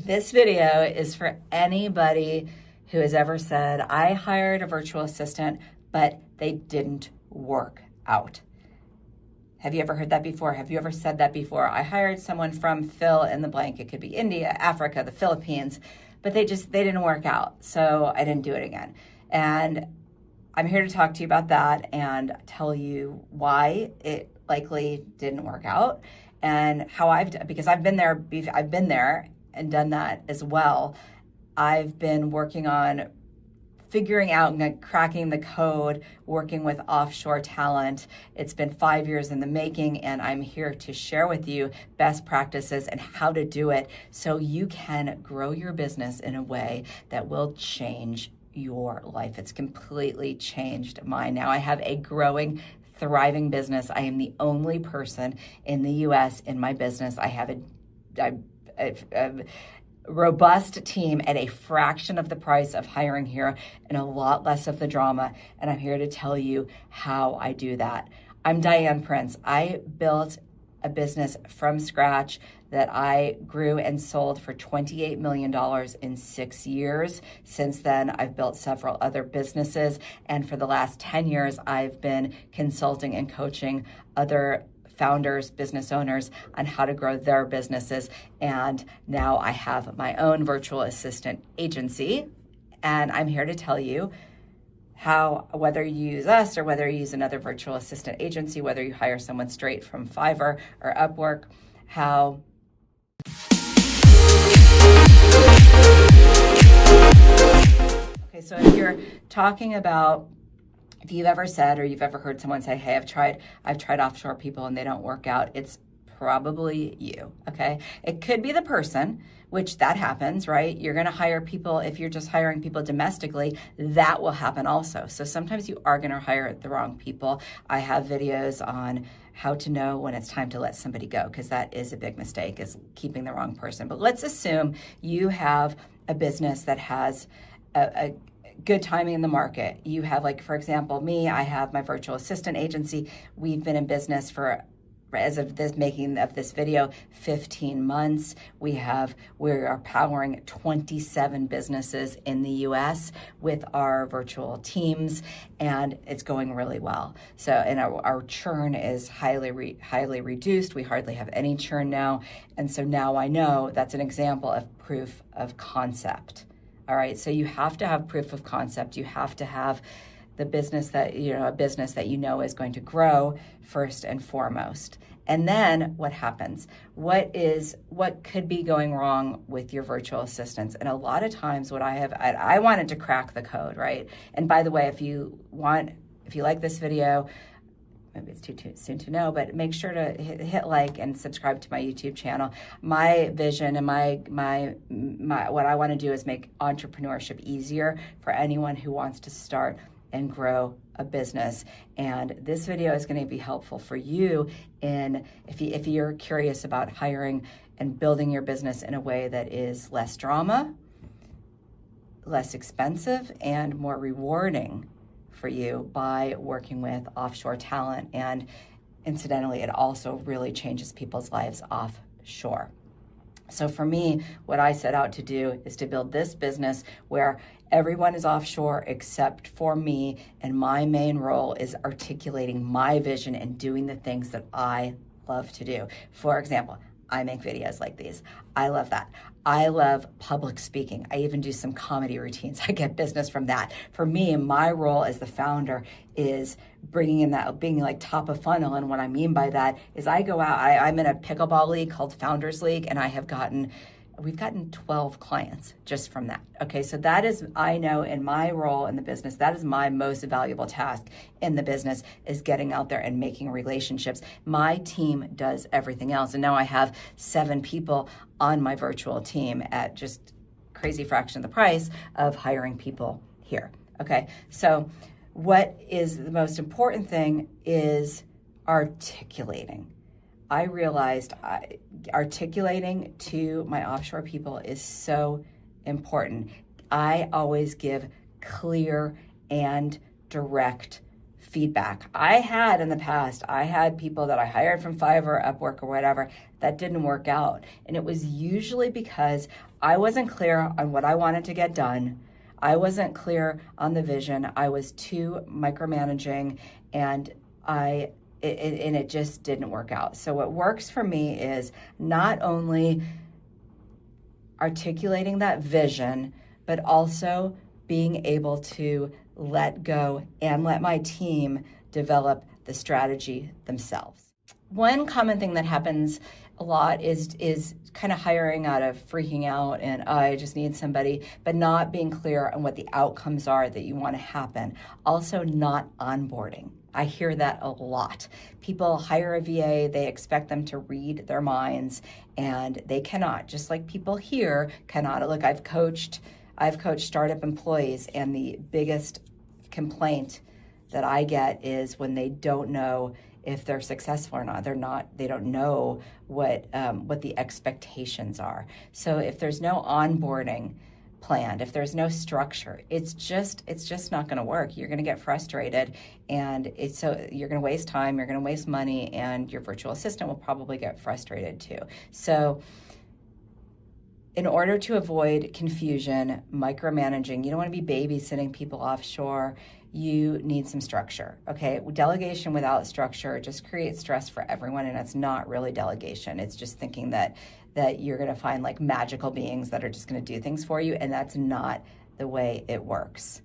This video is for anybody who has ever said, I hired a virtual assistant, but they didn't work out. Have you ever heard that before? Have you ever said that before? I hired someone from fill in the blank. It could be India, Africa, the Philippines, but they didn't work out. So I didn't do it again. And I'm here to talk to you about that and tell you why it likely didn't work out and how because I've been there and done that as well. I've been working on figuring out and cracking the code, working with offshore talent. It's been 5 years in the making, and I'm here to share with you best practices and how to do it so you can grow your business in a way that will change your life. It's completely changed mine. Now I have a growing, thriving business. I am the only person in the US in my business. I have a robust team at a fraction of the price of hiring here and a lot less of the drama. And I'm here to tell you how I do that. I'm Diane Prince. I built a business from scratch that I grew and sold for $28 million in 6 years. Since then, I've built several other businesses. And for the last 10 years, I've been consulting and coaching other founders, business owners on how to grow their businesses. And now I have my own virtual assistant agency. And I'm here to tell you how, whether you use us or whether you use another virtual assistant agency, whether you hire someone straight from Fiverr or Upwork, how okay, so if you're talking about, if you've ever said or you've ever heard someone say, hey, I've tried offshore people and they don't work out, it's probably you, okay? It could be the person, which that happens, right? You're gonna hire people, if you're just hiring people domestically, that will happen also. So sometimes you are gonna hire the wrong people. I have videos on how to know when it's time to let somebody go, because that is a big mistake, is keeping the wrong person. But let's assume you have a business that has a good timing in the market. You have, like, for example, me, I have my virtual assistant agency. We've been in business for, as of this making of this video, 15 months. We are powering 27 businesses in the US with our virtual teams, and it's going really well. So, and our churn is highly reduced. We hardly have any churn now. And so now I know that's an example of proof of concept. All right, so you have to have proof of concept. You have to have the business that, a business that you know is going to grow first and foremost. And then what happens? What could be going wrong with your virtual assistants? And a lot of times I wanted to crack the code, right? And by the way, if you like this video, maybe it's too soon to know, but make sure to hit like and subscribe to my YouTube channel. My vision and my what I want to do is make entrepreneurship easier for anyone who wants to start and grow a business. And this video is going to be helpful for you if you're curious about hiring and building your business in a way that is less drama, less expensive, and more rewarding for you by working with offshore talent. And incidentally, it also really changes people's lives offshore. So for me, what I set out to do is to build this business where everyone is offshore except for me, and my main role is articulating my vision and doing the things that I love to do. For example, I make videos like these. I love that. I love public speaking. I even do some comedy routines. I get business from that. For me, my role as the founder is bringing in that, being like top of funnel. And what I mean by that is I go out, I'm in a pickleball league called Founders League, and we've gotten 12 clients just from that. Okay, so that is, I know in my role in the business, that is my most valuable task in the business, is getting out there and making relationships. My team does everything else. And now I have 7 people on my virtual team at just crazy fraction of the price of hiring people here. Okay, so what is the most important thing is articulating. I realized articulating to my offshore people is so important. I always give clear and direct feedback. I had in the past, I had people that I hired from Fiverr, Upwork, or whatever that didn't work out. And it was usually because I wasn't clear on what I wanted to get done. I wasn't clear on the vision. I was too micromanaging, and it just didn't work out. So what works for me is not only articulating that vision, but also being able to let go and let my team develop the strategy themselves. One common thing that happens a lot is kind of hiring out of freaking out and I just need somebody, but not being clear on what the outcomes are that you want to happen. Also not onboarding. I hear that a lot. People hire a VA, they expect them to read their minds, and they cannot. Just like people here cannot. Look, I've coached startup employees, and the biggest complaint that I get is when they don't know if they're successful or not. They don't know what the expectations are. So if there's no onboarding planned, if there's no structure, it's just not going to work. You're going to get frustrated, and you're going to waste time, you're going to waste money, and your virtual assistant will probably get frustrated too. So in order to avoid confusion, micromanaging, you don't want to be babysitting people offshore. You need some structure, okay? Delegation without structure just creates stress for everyone, and it's not really delegation. It's just thinking that you're going to find like magical beings that are just going to do things for you, and that's not the way it works.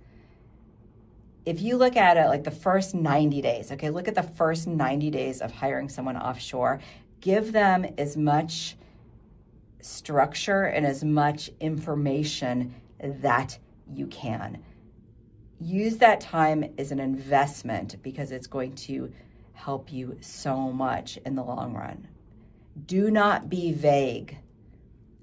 If you look at it like the first 90 days, okay, look at the first 90 days of hiring someone offshore. Give them as much structure and as much information that you can. Use that time as an investment because it's going to help you so much in the long run. Do not be vague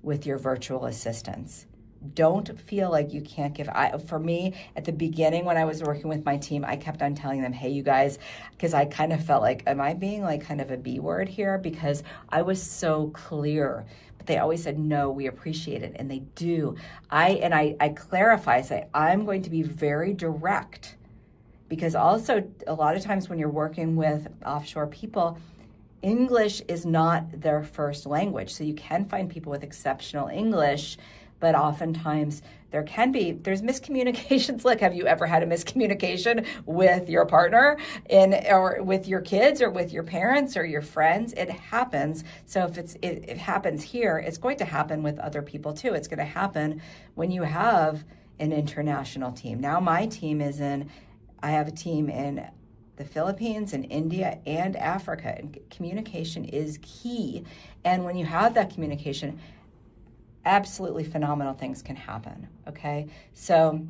with your virtual assistants. Don't feel like you can't give. For me, at the beginning when I was working with my team, I kept on telling them, hey, you guys, because I kind of felt like, am I being like kind of a B word here? Because I was so clear. But they always said, no, we appreciate it. And they do. I clarify, say, I'm going to be very direct. Because also, a lot of times when you're working with offshore people, English is not their first language. So you can find people with exceptional English, but oftentimes there's miscommunications. Look, have you ever had a miscommunication with your partner or with your kids or with your parents or your friends? It happens. So if it happens here, it's going to happen with other people too. It's going to happen when you have an international team. Now my team I have a team in the Philippines and India and Africa, and communication is key. And when you have that communication, absolutely phenomenal things can happen, okay? So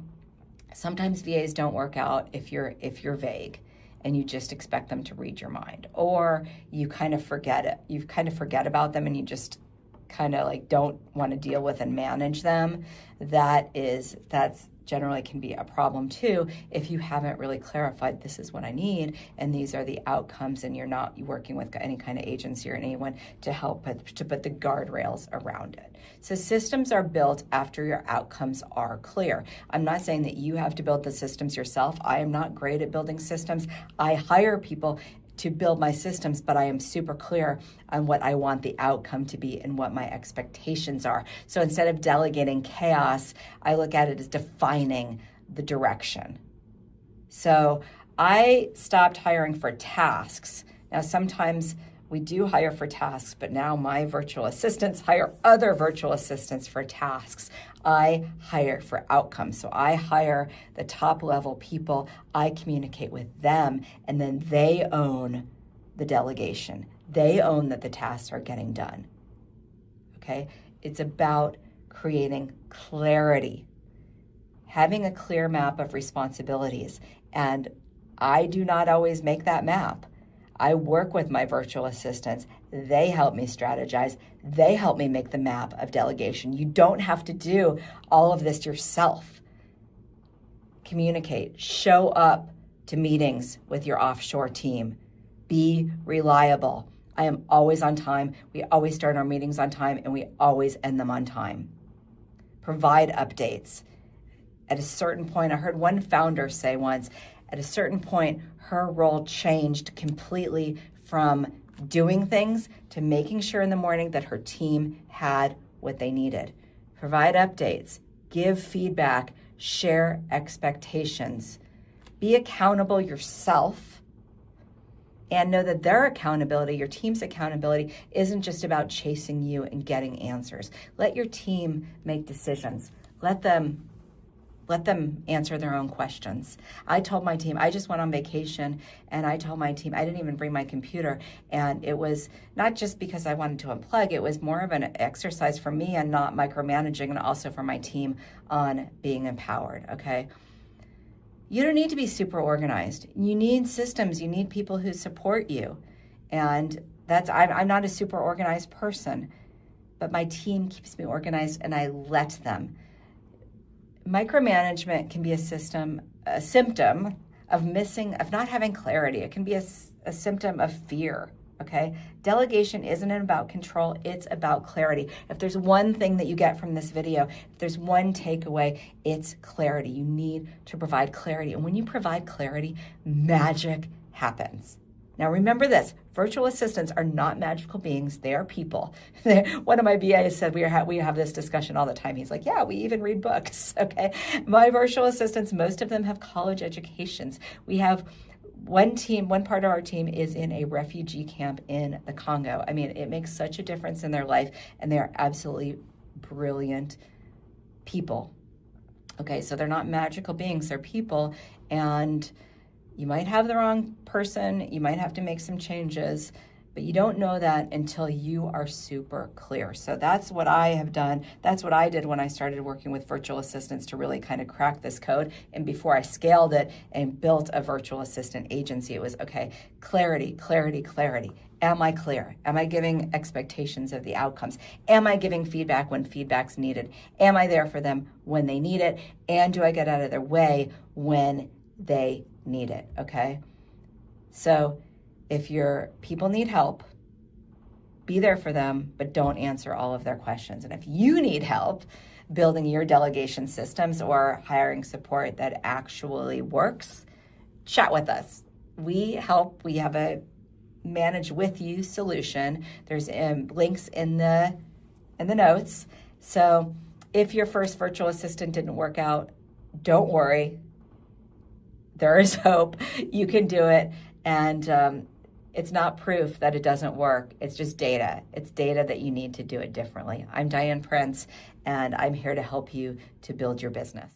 sometimes VAs don't work out if you're vague and you just expect them to read your mind, or you kind of forget it. You kind of forget about them and you just kind of like don't want to deal with and manage them. That's generally can be a problem too if you haven't really clarified this is what I need and these are the outcomes, and you're not working with any kind of agency or anyone to help to put the guardrails around it. So systems are built after your outcomes are clear. I'm not saying that you have to build the systems yourself. I am not great at building systems. I hire people to build my systems, but I am super clear on what I want the outcome to be and what my expectations are. So instead of delegating chaos, I look at it as defining the direction. So I stopped hiring for tasks. Now, sometimes we do hire for tasks, but now my virtual assistants hire other virtual assistants for tasks. I hire for outcomes. So I hire the top level people, I communicate with them, and then they own the delegation. They own that the tasks are getting done. Okay? It's about creating clarity, having a clear map of responsibilities. And I do not always make that map. I work with my virtual assistants. They help me strategize. They help me make the map of delegation. You don't have to do all of this yourself. Communicate. Show up to meetings with your offshore team. Be reliable. I am always on time. We always start our meetings on time, and we always end them on time. Provide updates. At a certain point, I heard one founder say once, at a certain point, her role changed completely from doing things to making sure in the morning that her team had what they needed. provide updates, give feedback, share expectations, be accountable yourself, and know that their accountability, your team's accountability, isn't just about chasing you and getting answers. Let your team make decisions. Let them answer their own questions. I told my team, I just went on vacation, and I told my team I didn't even bring my computer. And it was not just because I wanted to unplug, it was more of an exercise for me and not micromanaging, and also for my team on being empowered, okay? You don't need to be super organized. You need systems. You need people who support you. And I'm not a super organized person, but my team keeps me organized, and I let them. Micromanagement can be a symptom of not having clarity. It can be a symptom of fear, okay? Delegation isn't about control, it's about clarity. If there's one thing that you get from this video, if there's one takeaway, it's clarity. You need to provide clarity. And when you provide clarity, magic happens. Now remember this, virtual assistants are not magical beings, they are people. One of my BAs said we have this discussion all the time. He's like, yeah, we even read books, okay? My virtual assistants, most of them have college educations. We have one part of our team is in a refugee camp in the Congo. I mean, it makes such a difference in their life, and they are absolutely brilliant people. Okay, so they're not magical beings, they're people, and you might have the wrong person, you might have to make some changes, but you don't know that until you are super clear. So that's what I have done. That's what I did when I started working with virtual assistants to really kind of crack this code. And before I scaled it and built a virtual assistant agency, it was, okay, clarity, clarity, clarity. Am I clear? Am I giving expectations of the outcomes? Am I giving feedback when feedback's needed? Am I there for them when they need it? And do I get out of their way when they need it, okay? So if your people need help, be there for them, but don't answer all of their questions. And if you need help building your delegation systems or hiring support that actually works, chat with us. We help. We have a manage with you solution. There's links in the notes. So if your first virtual assistant didn't work out, don't worry. There is hope. You can do it. And it's not proof that it doesn't work. It's just data. It's data that you need to do it differently. I'm Diane Prince, and I'm here to help you to build your business.